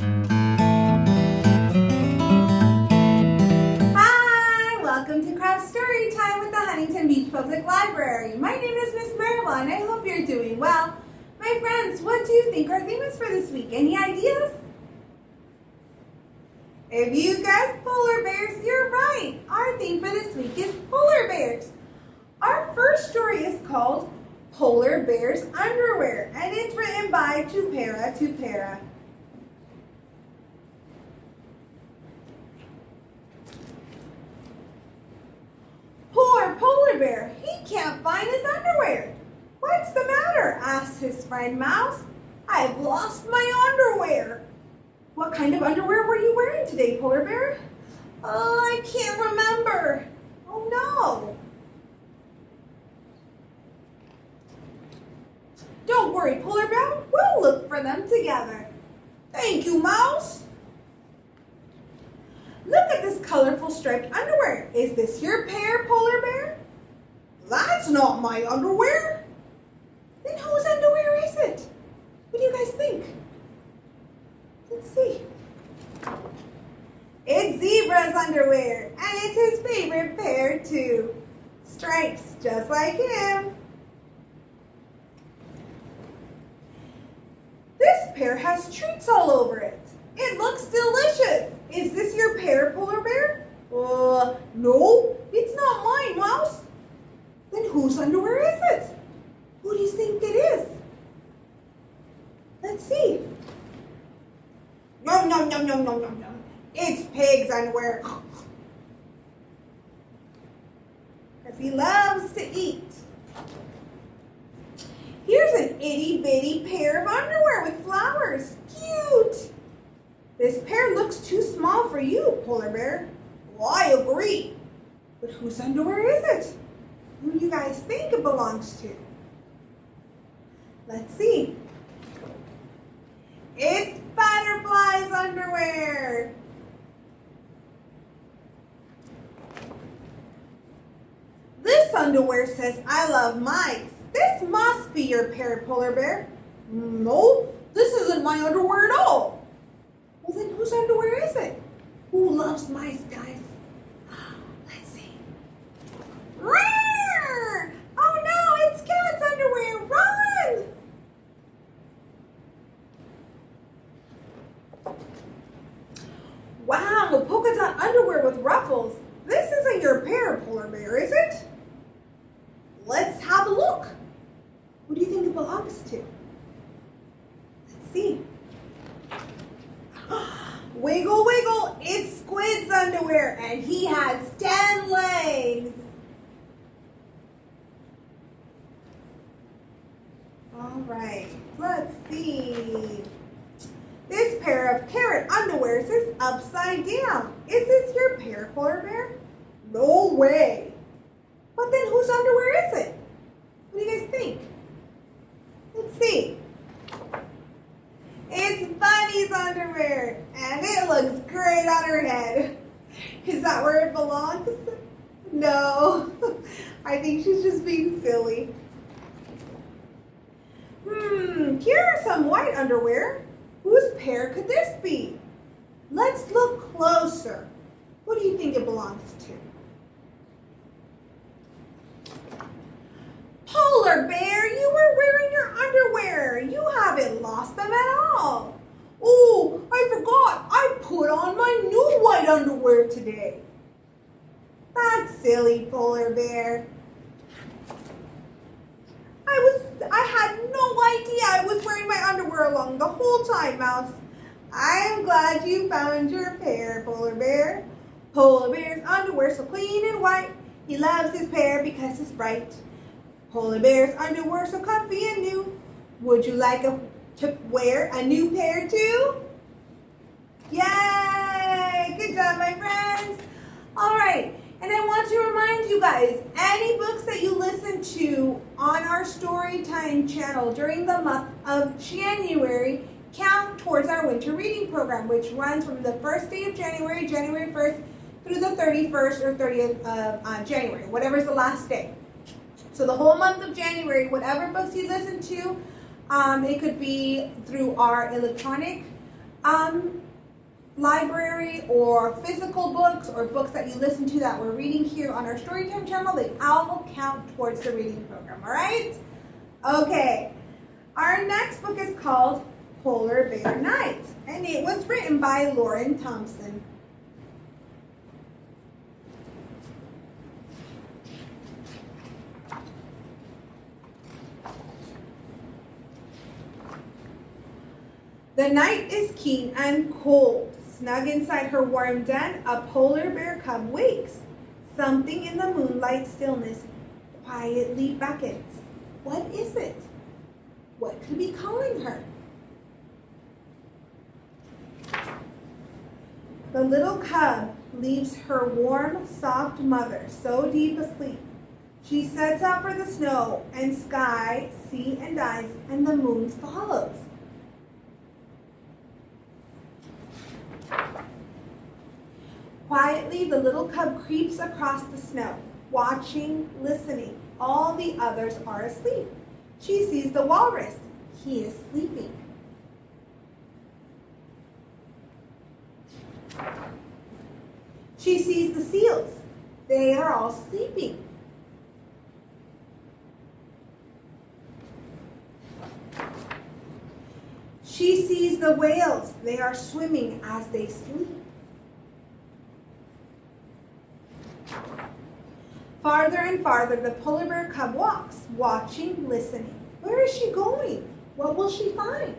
Hi, welcome to Craft Story Time with the Huntington Beach Public Library. My name is Miss Maribel and I hope you're doing well. My friends, what do you think our theme is for this week? Any ideas? If you guessed polar bears, you're right. Our theme for this week is polar bears. Our first story is called Polar Bear's Underwear, and it's written by Tupera. Poor polar bear, he can't find his underwear. What's the matter? Asked his friend Mouse. I've lost my underwear. What kind of underwear were you wearing today, polar bear? Oh, I can't remember. Oh no. Don't worry, polar bear. We'll look for them together. Thank you, Mouse. Look at this colorful striped underwear. Is this your pair, polar bear? That's not my underwear. Then whose underwear is it? What do you guys think? Let's see. It's Zebra's underwear, and it's his favorite pair too. Stripes just like him. This pair has treats all over it. It looks delicious. Is this your pair, polar bear? No, it's not mine, Mouse. Then whose underwear is it? Who do you think it is? Let's see. Nom, nom, nom, nom, nom, nom, nom. It's Pig's underwear. Because he loves to eat. Here's an itty bitty pair of underwear with flowers. Cute. This pair looks too small for you, polar bear. Well, I agree. But whose underwear is it? Who do you guys think it belongs to? Let's see. It's Butterfly's underwear. This underwear says, I love mice. This must be your pair, polar bear. No, this isn't my underwear at all. Well, then whose underwear is it? Who loves mice, guys? Let's see. Roar! Oh no, it's Cat's underwear. Run! Wow, polka dot underwear with ruffles. This isn't your pair, polar bear, is it? Let's have a look. Who do you think it belongs to? Let's see. Wiggle, wiggle, it's Squid's underwear, and he has 10 legs. All right, let's see. This pair of carrot underwear is upside down. Is this your pair, polar bear? No way. But then whose underwear is it? What do you guys think? Let's see. It's Bunny's underwear, and it looks great on her head. Is that where it belongs? No, I think she's just being silly. Here are some white underwear. Whose pair could this be? Let's look closer. What do you think it belongs to? Polar bear, you were wearing your underwear. You haven't lost them at all. Oh, I forgot. I put on my new white underwear today. That's silly, polar bear. I had no idea I was wearing my underwear along the whole time, Mouse. I'm glad you found your pair, polar bear. Polar bear's underwear so clean and white. He loves his pair because it's bright. Polar bear's underwear so comfy and new. Would you like to wear a new pair too? Yay! Good job, my friends. All right, and I want to remind you guys, any books that you listen to on our Storytime channel during the month of January count towards our winter reading program, which runs from the first day of January, January 1st, through the 31st or 30th of January, whatever's the last day. So the whole month of January, whatever books you listen to, it could be through our electronic library or physical books or books that you listen to that we're reading here on our Storytime channel, they all count towards the reading program, all right? Okay, our next book is called Polar Bear Night, and it was written by Lauren Thompson. The night is keen and cold. Snug inside her warm den, a polar bear cub wakes. Something in the moonlight stillness quietly beckons. What is it? What could be calling her? The little cub leaves her warm, soft mother so deep asleep. She sets out for the snow and sky, sea and ice, and the moon follows. Quietly, the little cub creeps across the snow, watching, listening. All the others are asleep. She sees the walrus. He is sleeping. She sees the seals. They are all sleeping. She sees the whales. They are swimming as they sleep. Farther and farther, the polar bear cub walks, watching, listening. Where is she going? What will she find?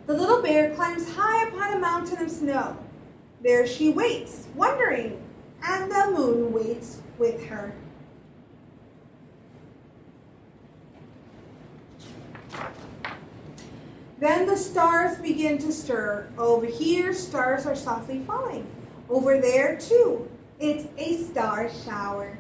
The little bear climbs high upon a mountain of snow. There she waits, wondering, and the moon waits with her. Then the stars begin to stir. Over here, stars are softly falling. Over there, too, it's a star shower.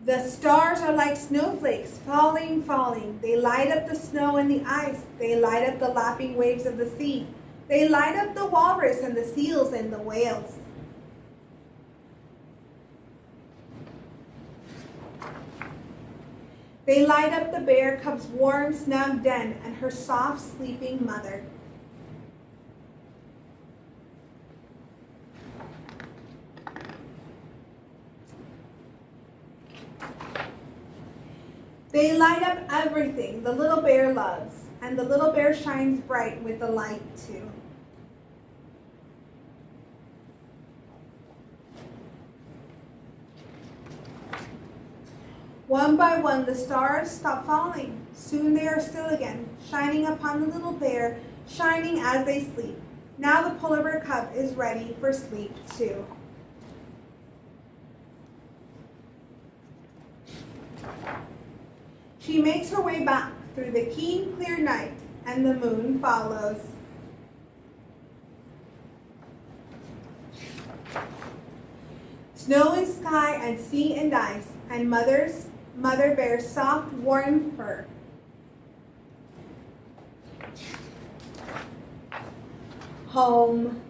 The stars are like snowflakes, falling, falling. They light up the snow and the ice. They light up the lapping waves of the sea. They light up the walrus and the seals and the whales. They light up the bear cub's warm, snug den and her soft, sleeping mother. They light up everything the little bear loves, and the little bear shines bright with the light too. One by one, the stars stop falling. Soon they are still again, shining upon the little bear, shining as they sleep. Now the polar bear cub is ready for sleep too. She makes her way back through the keen, clear night, and the moon follows. Snow and sky and sea and ice, and mother bear's soft, warm fur. Home.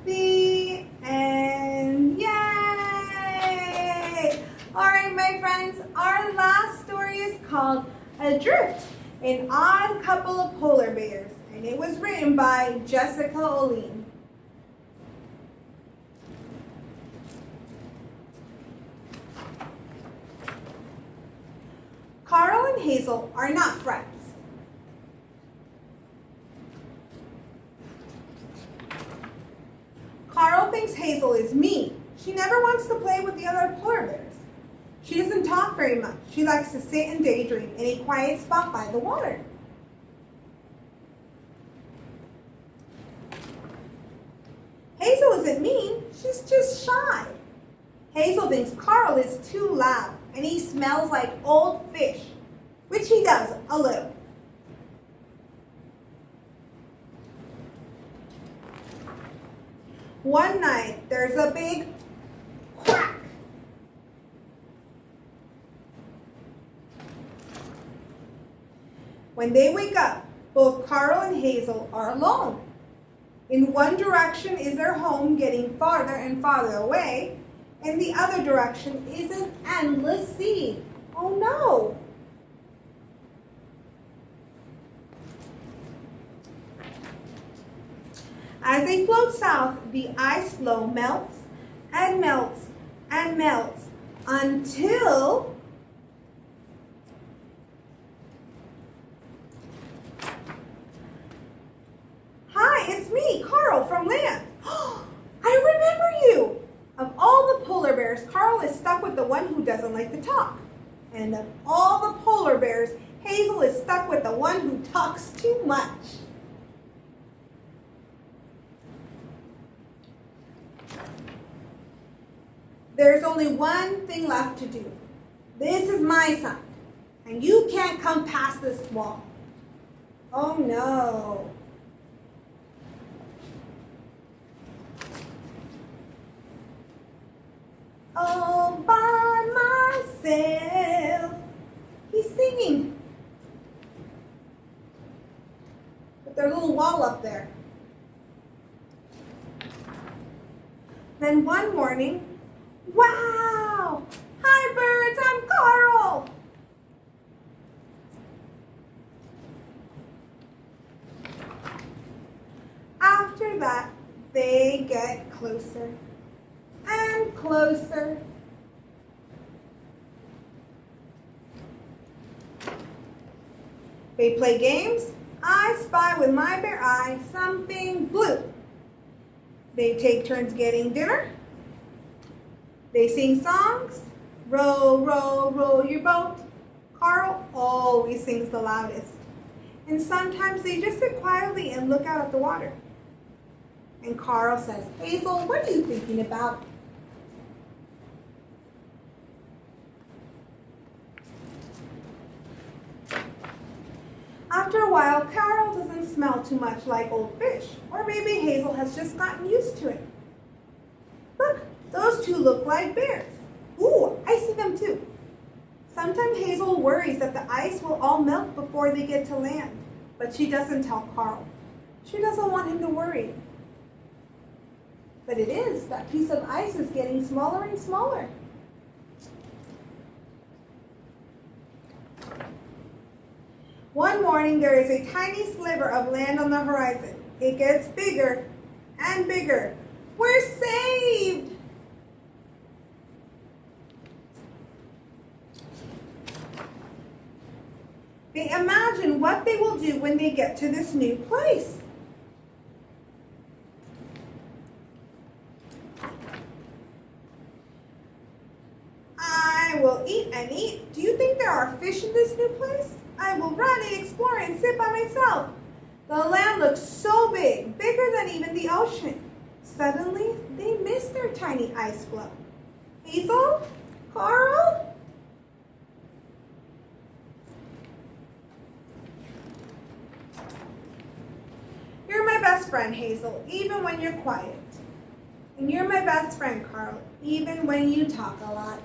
The end. Yay! All right, my friends, our last story is called Adrift, an Odd Couple of Polar Bears, and it was written by Jessica Oline. Carl and Hazel are not friends. Carl thinks Hazel is mean. She never wants to play with the other polar bears. She doesn't talk very much. She likes to sit and daydream in a quiet spot by the water. Hazel isn't mean. She's just shy. Hazel thinks Carl is too loud and he smells like old fish, which he does a little. One night, there's a big crack. When they wake up, both Carl and Hazel are alone. In one direction is their home getting farther and farther away. in the other direction is an endless sea. Oh no! As they float south, the ice floe melts and melts and melts until hi, it's me, Carl from land. I remember you! Of all the polar bears, Carl is stuck with the one who doesn't like to talk. And of all the polar bears, Hazel is stuck with the one who talks too much. There's only one thing left to do. This is my side, and you can't come past this wall. Oh no. All by myself. He's singing. With their little wall up there. Then one morning, wow! Hi birds, I'm Carl! After that, they get closer and closer. They play games. I spy with my bare eye something blue. They take turns getting dinner. They sing songs. Row, row, row your boat. Carl always sings the loudest. And sometimes they just sit quietly and look out at the water. And Carl says, Hazel, what are you thinking about? After a while, Carl doesn't smell too much like old fish. Or maybe Hazel has just gotten used to it. Look, those two look like bears. Ooh, I see them too. Sometimes Hazel worries that the ice will all melt before they get to land. But she doesn't tell Carl. She doesn't want him to worry. But it is. That piece of ice is getting smaller and smaller. One morning, there is a tiny sliver of land on the horizon. It gets bigger and bigger. We're saved! They imagine what they will do when they get to this new place. I will eat and eat. Do you think there are fish in this new place? I will run and explore and sit by myself. The land looks so big, bigger than even the ocean. Suddenly, they miss their tiny ice floe. Hazel? Carl? You're my best friend, Hazel, even when you're quiet. And you're my best friend, Carl, even when you talk a lot.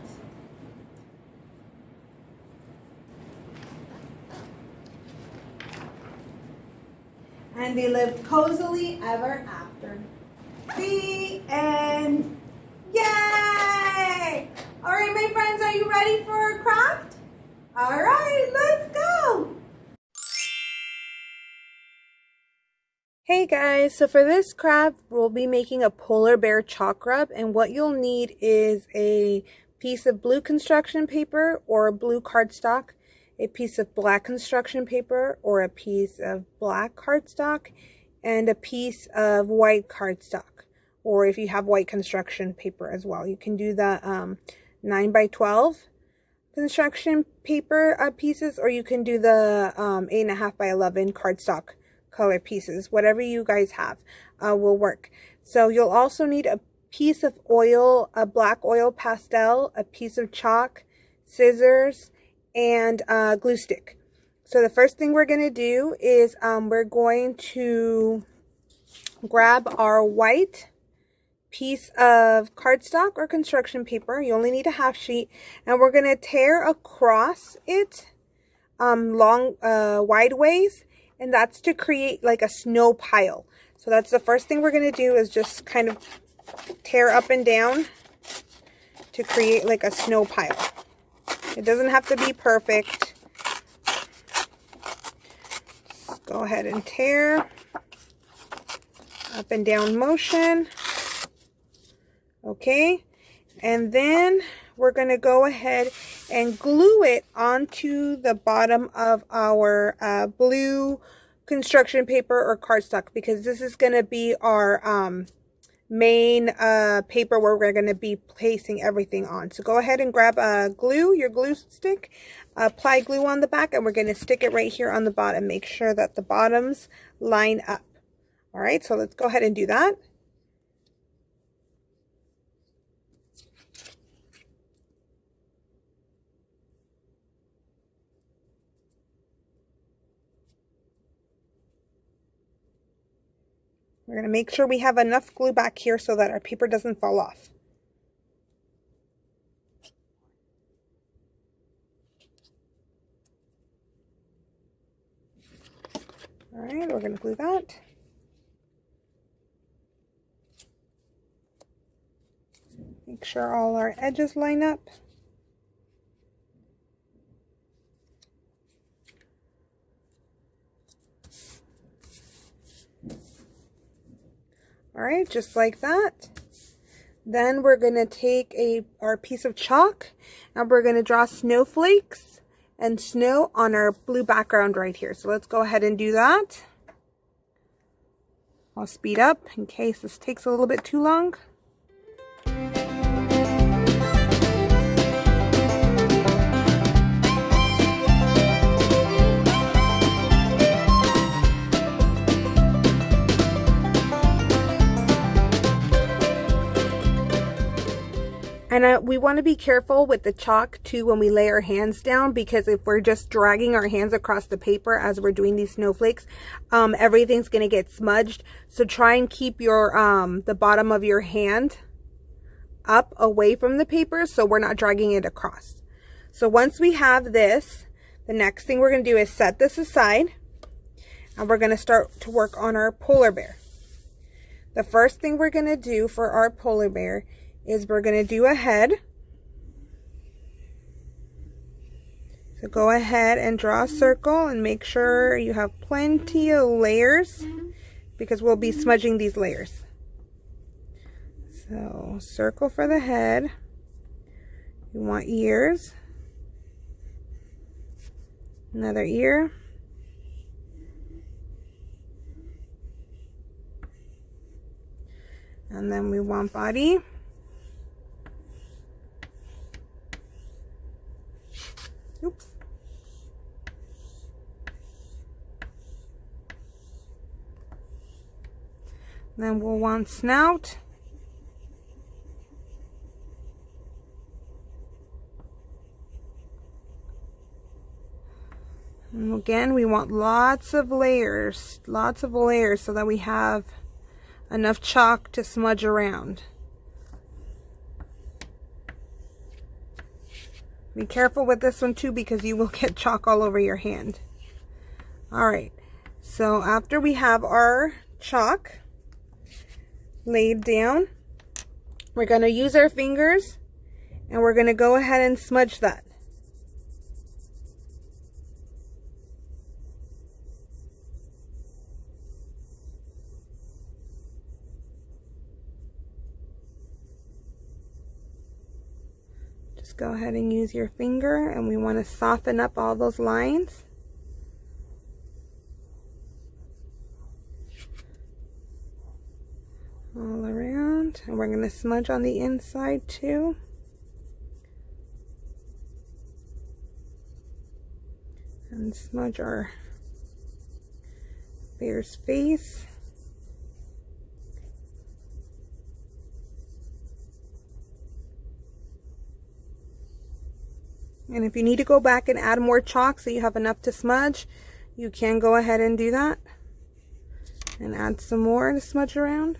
And they lived cozily ever after. The end. Yay! All right, my friends, are you ready for a craft? All right, let's go. Hey guys, so for this craft, we'll be making a polar bear chalk rub, and what you'll need is a piece of blue construction paper or blue cardstock, a piece of black construction paper or a piece of black cardstock, and a piece of white cardstock, or if you have white construction paper as well. You can do the 9 by 12 construction paper pieces, or you can do the 8.5 by 11 cardstock color pieces. Whatever you guys have will work. So you'll also need a piece of oil, a black oil pastel, a piece of chalk, scissors, and glue stick. So the first thing we're going to do is we're going to grab our white piece of cardstock or construction paper. You only need a half sheet, and we're going to tear across it wide ways, and that's to create like a snow pile. So that's the first thing we're going to do, is just kind of tear up and down to create like a snow pile. It doesn't have to be perfect. Go ahead and tear. Up and down motion. Okay. And then we're going to go ahead and glue it onto the bottom of our blue construction paper or cardstock, because this is going to be our main paper where we're going to be placing everything on. So go ahead and grab your glue stick, apply glue on the back, and we're going to stick it right here on the bottom. Make sure that the bottoms line up. All right, so let's go ahead and do that. We're going to make sure we have enough glue back here so that our paper doesn't fall off. All right, we're going to glue that. Make sure all our edges line up. All right, just like that. Then we're going to take our piece of chalk and we're going to draw snowflakes and snow on our blue background right here. So let's go ahead and do that. I'll speed up in case this takes a little bit too long. And we want to be careful with the chalk too when we lay our hands down, because if we're just dragging our hands across the paper as we're doing these snowflakes, everything's going to get smudged. So try and keep your the bottom of your hand up away from the paper so we're not dragging it across. So once we have this, the next thing we're going to do is set this aside, and we're going to start to work on our polar bear. The first thing we're going to do for our polar bear is we're going to do a head. So go ahead and draw a circle and make sure you have plenty of layers, because we'll be smudging these layers. So circle for the head. You want ears. Another ear. And then we want body. Oops. Then we'll want snout. And again, we want lots of layers so that we have enough chalk to smudge around. Be careful with this one too, because you will get chalk all over your hand. All right, so after we have our chalk laid down, we're going to use our fingers and we're going to go ahead and smudge that. Just go ahead and use your finger, and we want to soften up all those lines. All around, and we're going to smudge on the inside too. And smudge our bear's face. And if you need to go back and add more chalk so you have enough to smudge, you can go ahead and do that. And add some more to smudge around.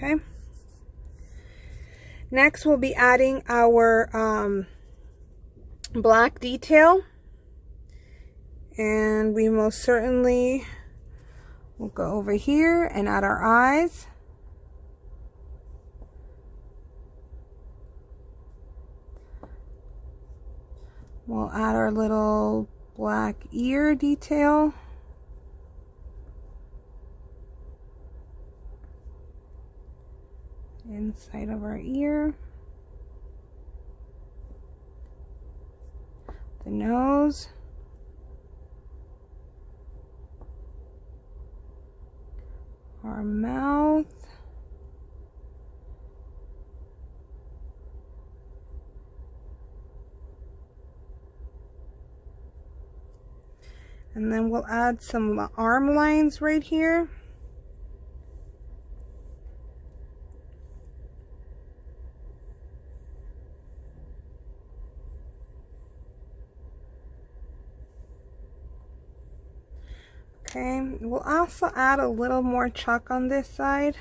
Okay. Next, we'll be adding our black detail. And we most certainly will go over here and add our eyes. We'll add our little black ear detail. Inside of our ear. The nose. Our mouth. And then we'll add some arm lines right here. Okay, we'll also add a little more chalk on this side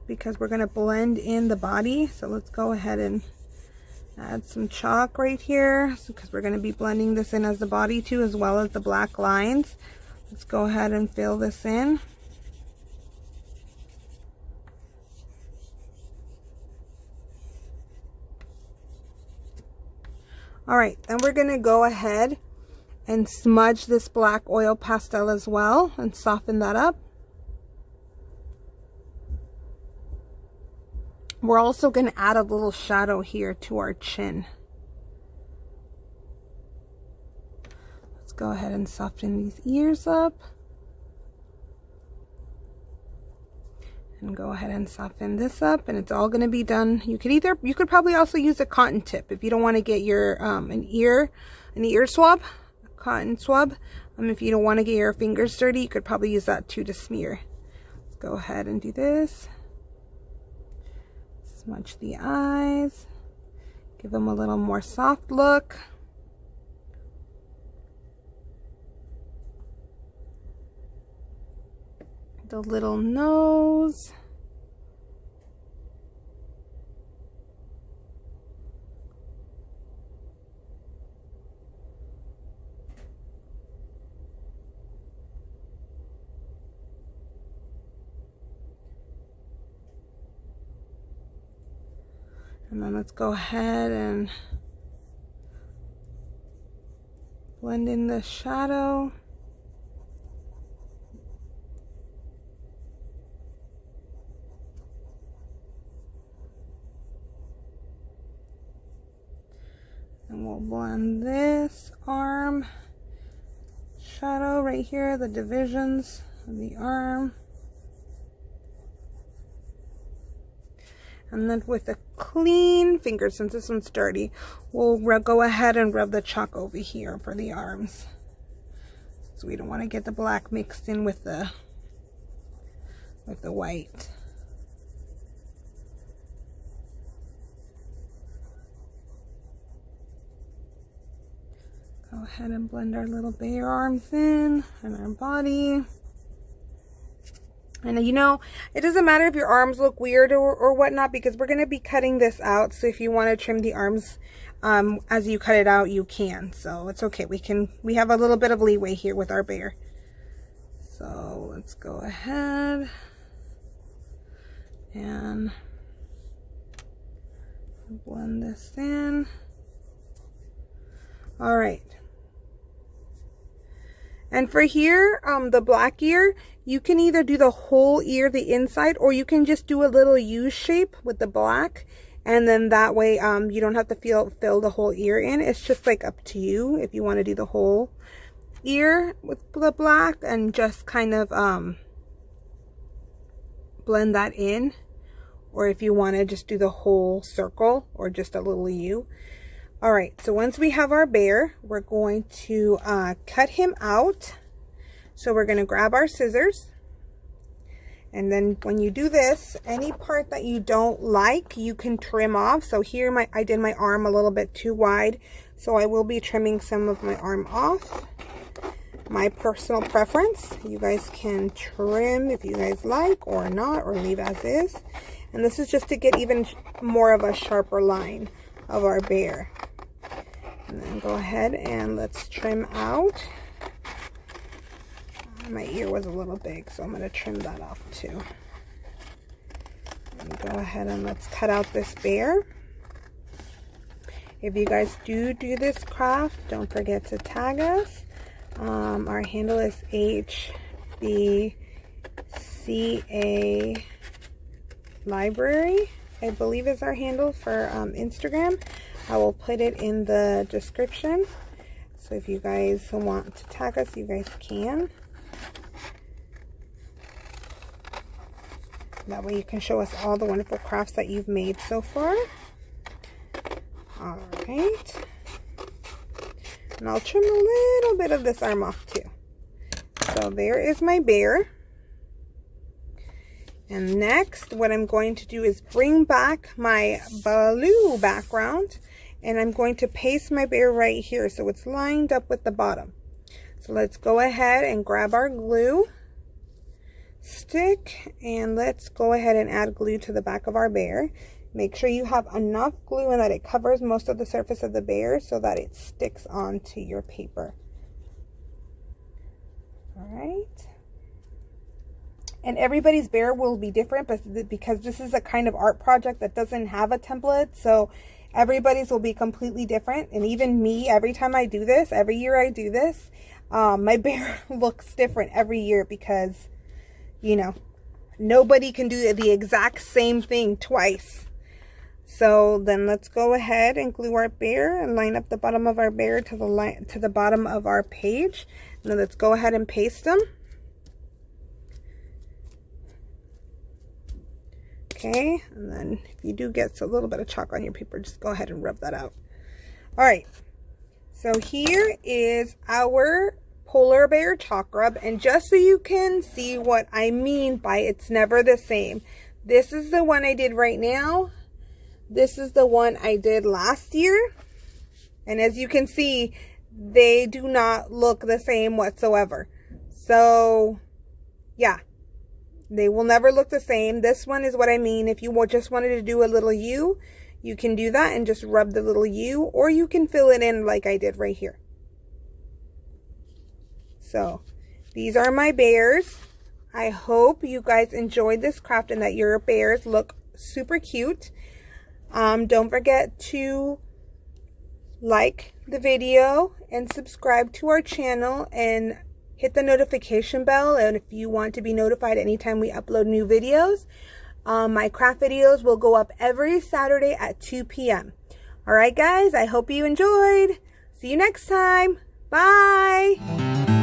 because we're going to blend in the body. So let's go ahead and add some chalk right here because we're going to be blending this in as the body too, as well as the black lines. Let's go ahead and fill this in. All right, then we're going to go ahead and smudge this black oil pastel as well and soften that up. We're also going to add a little shadow here to our chin. Let's go ahead and soften these ears up. And go ahead and soften this up, and it's all going to be done. You could probably also use a cotton tip if you don't want to get your an ear swab. Cotton swab. If you don't want to get your fingers dirty, you could probably use that too to smear. Let's go ahead and do this. Smudge the eyes. Give them a little more soft look. The little nose. And then let's go ahead and blend in the shadow. And we'll blend this arm shadow right here, the divisions of the arm. And then with a clean finger, since this one's dirty, we'll go ahead and rub the chalk over here for the arms. So we don't want to get the black mixed in with the white. Go ahead and blend our little bear arms in and our body. And you know, it doesn't matter if your arms look weird or whatnot, because we're going to be cutting this out. So if you want to trim the arms as you cut it out, you can. So it's okay. We have a little bit of leeway here with our bear. So let's go ahead and blend this in. All right. And for here, the black ear, you can either do the whole ear, the inside, or you can just do a little U shape with the black. And then that way, you don't have to fill the whole ear in. It's just like up to you if you want to do the whole ear with the black and just kind of blend that in. Or if you want to just do the whole circle or just a little U. All right, so once we have our bear, we're going to cut him out. So we're going to grab our scissors. And then when you do this, any part that you don't like, you can trim off. So here I did my arm a little bit too wide. So I will be trimming some of my arm off. my personal preference. You guys can trim if you guys like or not, or leave as is. And this is just to get even more of a sharper line of our bear. And then go ahead and let's trim out. My ear was a little big, so I'm going to trim that off too. And go ahead and let's cut out this bear. If you guys do this craft, don't forget to tag us. Our handle is HBCA Library, I believe is our handle for Instagram. I will put it in the description. So if you guys want to tag us, you guys can. That way you can show us all the wonderful crafts that you've made so far. Alright. And I'll trim a little bit of this arm off too. So there is my bear. And next, what I'm going to do is bring back my blue background, and I'm going to paste my bear right here so it's lined up with the bottom. So let's go ahead and grab our glue stick, and let's go ahead and add glue to the back of our bear. Make sure you have enough glue and that it covers most of the surface of the bear so that it sticks onto your paper. All right. And everybody's bear will be different, but because this is a kind of art project that doesn't have a template, so everybody's will be completely different. And even me, every time I do this, every year I do this, my bear looks different every year because, you know, nobody can do the exact same thing twice. So then let's go ahead and glue our bear and line up the bottom of our bear to the bottom of our page. Now let's go ahead and paste them. Okay, and then if you do get a little bit of chalk on your paper, just go ahead and rub that out. All right, so here is our polar bear chalk rub, and just so you can see what I mean by it's never the same, this is the one I did right now. This is the one I did last year, and as you can see, they do not look the same whatsoever. So yeah, they will never look the same. This one is what I mean. If you just wanted to do a little U, you can do that and just rub the little U, or you can fill it in like I did right here. So these are my bears. I hope you guys enjoyed this craft and that your bears look super cute. Don't forget to like the video and subscribe to our channel and hit the notification bell, and if you want to be notified anytime we upload new videos. My craft videos will go up every Saturday at 2 p.m. All right, guys, I hope you enjoyed. See you next time. Bye.